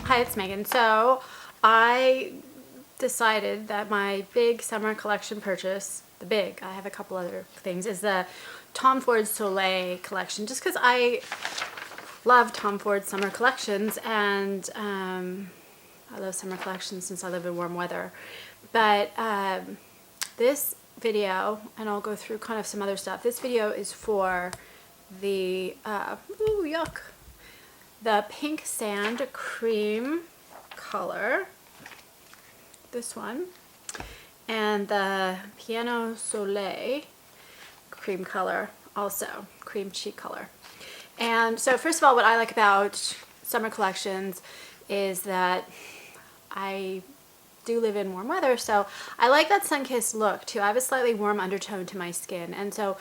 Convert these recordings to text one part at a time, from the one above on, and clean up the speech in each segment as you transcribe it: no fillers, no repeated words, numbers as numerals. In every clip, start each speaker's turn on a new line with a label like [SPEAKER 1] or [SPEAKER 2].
[SPEAKER 1] Hi, it's Megan. So I decided that my big summer collection purchase, I have a couple other things, is the Tom Ford Soleil collection, just because I love Tom Ford summer collections, and I love summer collections since I live in warm weather. But this video, and I'll go through kind of some other stuff, this video is for the, ooh, yuck, the Pink Sand Cream color, this one, and the Pieno Sole cream color, also cream cheek color. And so first of all, what I like about summer collections is that I do live in warm weather, so I like that sun-kissed look too. I have a slightly warm undertone to my skin, and so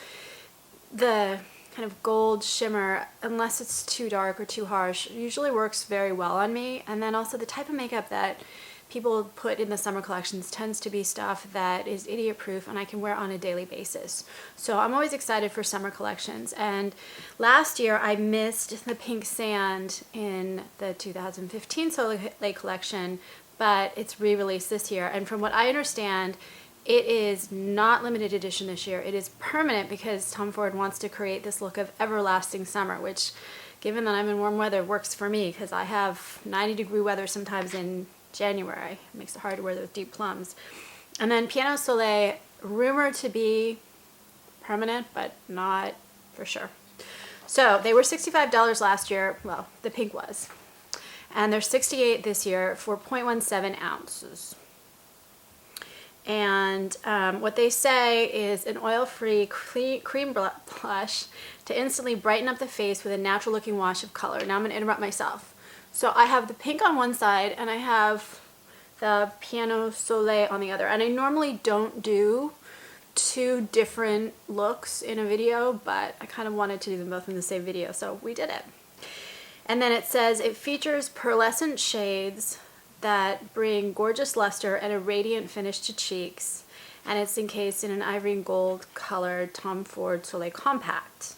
[SPEAKER 1] the kind of gold shimmer, unless it's too dark or too harsh, usually works very well on me. And then also the type of makeup that people put in the summer collections tends to be stuff that is idiot proof and I can wear on a daily basis. So I'm always excited for summer collections. And last year I missed the Pink Sand in the 2015 Soleil collection, but it's re-released this year. And from what I understand, it is not limited edition this year. It is permanent because Tom Ford wants to create this look of everlasting summer, which, given that I'm in warm weather, works for me because I have 90-degree weather sometimes in January. It makes it hard to wear those deep plums. And then Pieno Sole, rumored to be permanent, but not for sure. So they were $65 last year. Well, the pink was. And they're $68 this year for 0.17 ounces. And what they say is an oil-free cream blush to instantly brighten up the face with a natural looking wash of color. Now I'm going to interrupt myself. So I have the pink on one side and I have the Pieno Sole on the other. And I normally don't do two different looks in a video, but I kind of wanted to do them both in the same video, so we did it. And then it says it features pearlescent shades that bring gorgeous luster and a radiant finish to cheeks, and it's encased in an ivory and gold colored Tom Ford Soleil Compact.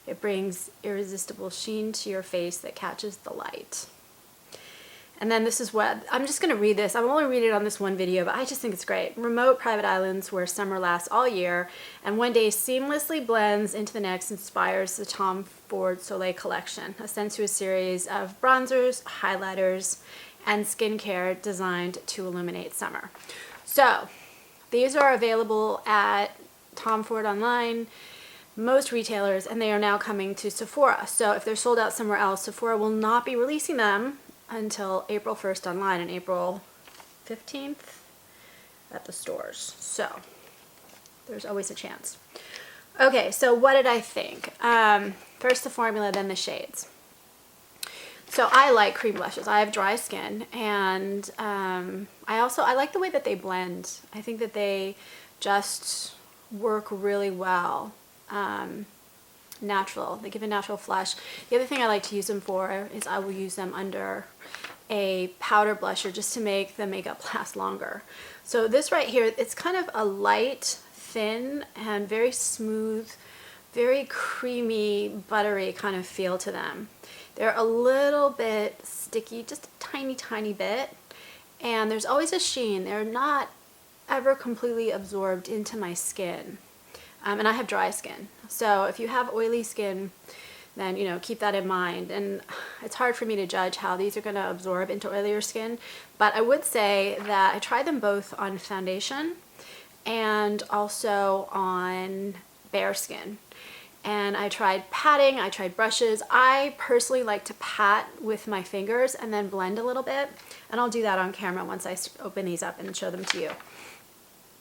[SPEAKER 1] It brings irresistible sheen to your face that catches the light. And then this is what, I'm just going to read this. I'm only reading it on this one video, but I just think it's great. Remote private islands where summer lasts all year and one day seamlessly blends into the next inspires the Tom Ford Soleil collection, a sensuous series of bronzers, highlighters, and skincare designed to illuminate summer. So these are available at Tom Ford online, most retailers, and they are now coming to Sephora. So if they're sold out somewhere else, Sephora will not be releasing them until April 1st online and April 15th at the stores. So there's always a chance. Okay, so what did I think? First the formula, then the shades. So I like cream blushes. I have dry skin, and I like the way that they blend. I think that they just work really well. Natural. They give a natural flush. The other thing I like to use them for is I will use them under a powder blusher just to make the makeup last longer. So this right here, it's kind of a light, thin, and very smooth, very creamy, buttery kind of feel to them. They're a little bit sticky, just a tiny, tiny bit, and there's always a sheen. They're not ever completely absorbed into my skin. And I have dry skin. So if you have oily skin, then, you know, keep that in mind. And it's hard for me to judge how these are going to absorb into oilier skin. But I would say that I tried them both on foundation and also on bare skin. And I tried patting, I tried brushes. I personally like to pat with my fingers and then blend a little bit. And I'll do that on camera once I open these up and show them to you.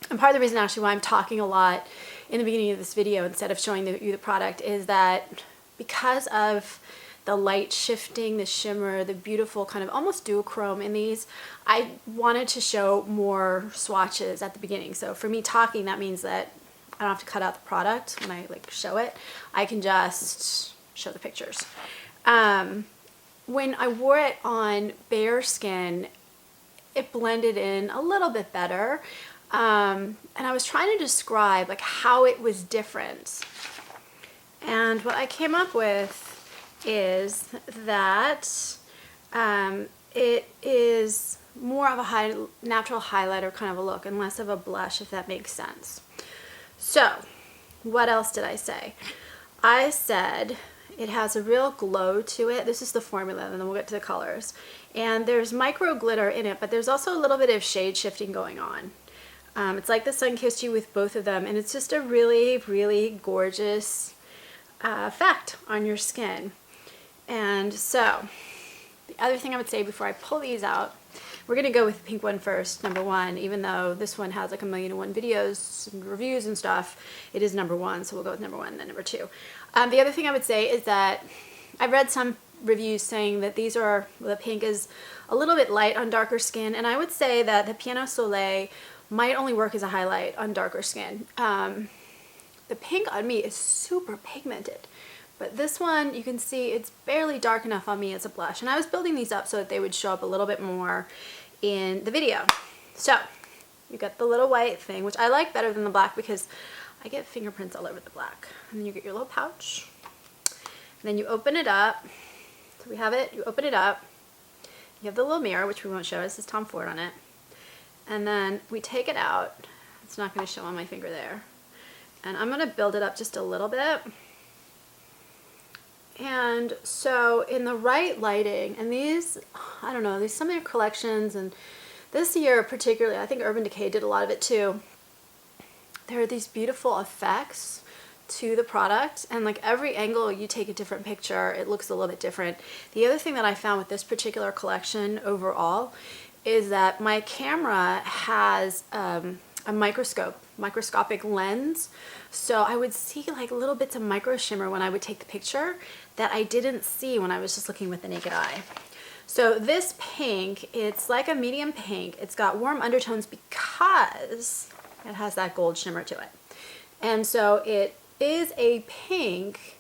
[SPEAKER 1] And part of the reason actually why I'm talking a lot in the beginning of this video instead of showing you the product is that because of the light shifting, the shimmer, the beautiful kind of almost duochrome in these, I wanted to show more swatches at the beginning. So for me talking, that means that I don't have to cut out the product when I like show it. I can just show the pictures. When I wore it on bare skin, it blended in a little bit better. And I was trying to describe like how it was different. And what I came up with is that it is more of a natural highlighter kind of a look and less of a blush, if that makes sense. So what else did I say? I said it has a real glow to it. This is the formula, and then we'll get to the colors. And there's micro glitter in it, but there's also a little bit of shade shifting going on. It's like the Sun Kissed You with both of them, and it's just a really, really gorgeous effect on your skin. And so the other thing I would say before I pull these out, we're going to go with the pink one first, number one, even though this one has like 1,000,001 videos and reviews and stuff. It is number one, so we'll go with number one and then number two. The other thing I would say is that I've read some reviews saying that the pink is a little bit light on darker skin, and I would say that the Pieno Sole might only work as a highlight on darker skin. The pink on me is super pigmented, but this one, you can see it's barely dark enough on me as a blush. And I was building these up so that they would show up a little bit more in the video. So you got the little white thing, which I like better than the black because I get fingerprints all over the black. And then you get your little pouch. And then you open it up. So we have it, you open it up. You have the little mirror, which we won't show. It says Tom Ford on it. And then we take it out. It's not going to show on my finger there. And I'm going to build it up just a little bit. And so in the right lighting, and these, I don't know, these summer collections, and this year particularly, I think Urban Decay did a lot of it too. There are these beautiful effects to the product, and like every angle you take a different picture, it looks a little bit different. The other thing that I found with this particular collection overall is that my camera has a microscopic lens, so I would see like little bits of micro shimmer when I would take the picture that I didn't see when I was just looking with the naked eye. So this pink, it's like a medium pink. It's got warm undertones because it has that gold shimmer to it. And so it is a pink,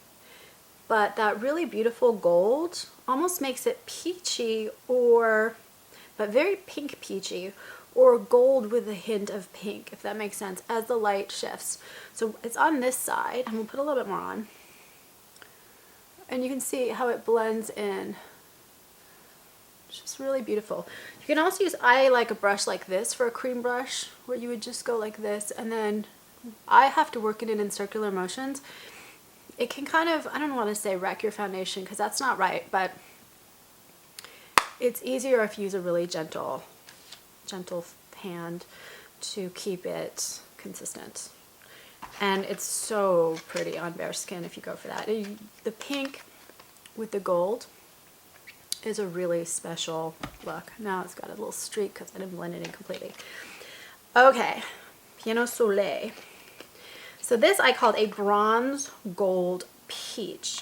[SPEAKER 1] but that really beautiful gold almost makes it peachy, but very pink peachy, or gold with a hint of pink, if that makes sense, as the light shifts. So it's on this side, and we'll put a little bit more on. And you can see how it blends in. It's just really beautiful. You can also use, I like a brush like this for a cream brush, where you would just go like this, and then I have to work it in circular motions. It can kind of, I don't want to say wreck your foundation, because that's not right, but it's easier if you use a really gentle hand to keep it consistent. And it's so pretty on bare skin if you go for that. The pink with the gold is a really special look. Now it's got a little streak because I didn't blend it in completely. Okay, Pieno Sole. So this I called a bronze gold peach.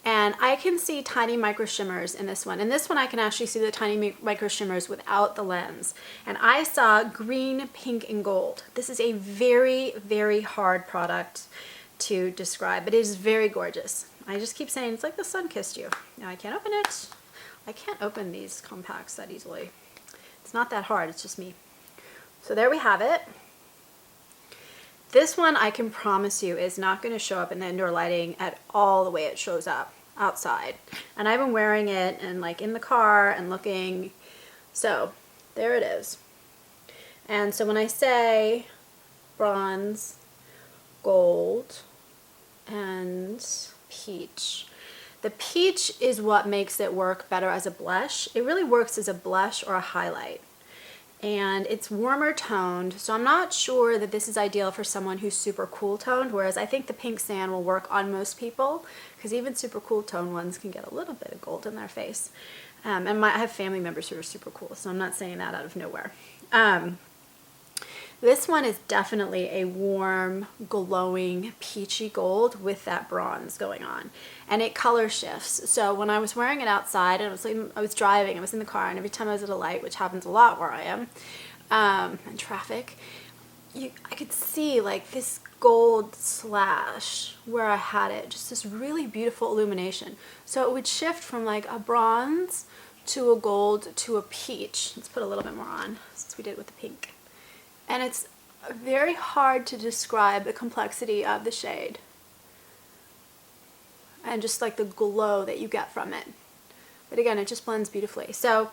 [SPEAKER 1] And I can see tiny micro shimmers in this one. In this one I can actually see the tiny micro shimmers without the lens. And I saw green, pink, and gold. This is a very, very hard product to describe, but it is very gorgeous. I just keep saying it's like the Sun Kissed You. Now I can't open it. I can't open these compacts that easily. It's not that hard, it's just me. So there we have it. This one I can promise you is not going to show up in the indoor lighting at all the way it shows up outside. And I've been wearing it and like in the car and looking. So there it is. And so when I say bronze, gold, and peach, the peach is what makes it work better as a blush. It really works as a blush or a highlight. And it's warmer toned, so I'm not sure that this is ideal for someone who's super cool toned, whereas I think the pink sand will work on most people, because even super cool toned ones can get a little bit of gold in their face. And I have family members who are super cool, so I'm not saying that out of nowhere. This one is definitely a warm, glowing, peachy gold with that bronze going on. And it color shifts. So when I was wearing it outside, and I was driving, I was in the car, and every time I was at a light, which happens a lot where I am, in traffic, I could see like this gold slash where I had it, just this really beautiful illumination. So it would shift from like a bronze to a gold to a peach. Let's put a little bit more on, since we did it with the pink. And it's very hard to describe the complexity of the shade and just like the glow that you get from it. But again, it just blends beautifully. So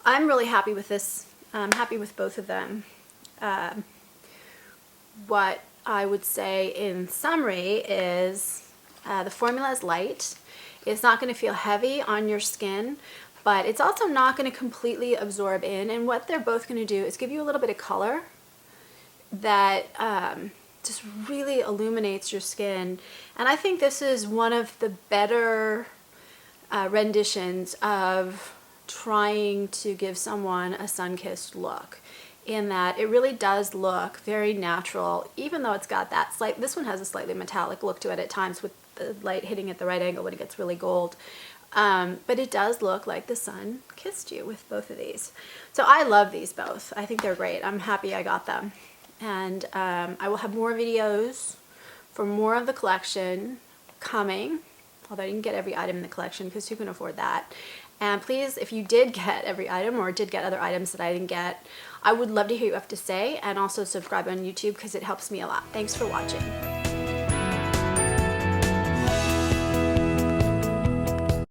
[SPEAKER 1] I'm really happy with this. I'm happy with both of them. What I would say in summary is the formula is light. It's not going to feel heavy on your skin, but it's also not going to completely absorb in. And what they're both going to do is give you a little bit of color that just really illuminates your skin. And I think this is one of the better renditions of trying to give someone a sun-kissed look, in that it really does look very natural, even though it's got that slight, this one has a slightly metallic look to it at times with the light hitting at the right angle when it gets really gold. But it does look like the sun kissed you with both of these. So I love these both. I think they're great. I'm happy I got them. And I will have more videos for more of the collection coming, although I didn't get every item in the collection because who can afford that? And please, if you did get every item or did get other items that I didn't get, I would love to hear what you have to say, and also subscribe on YouTube because it helps me a lot. Thanks for watching.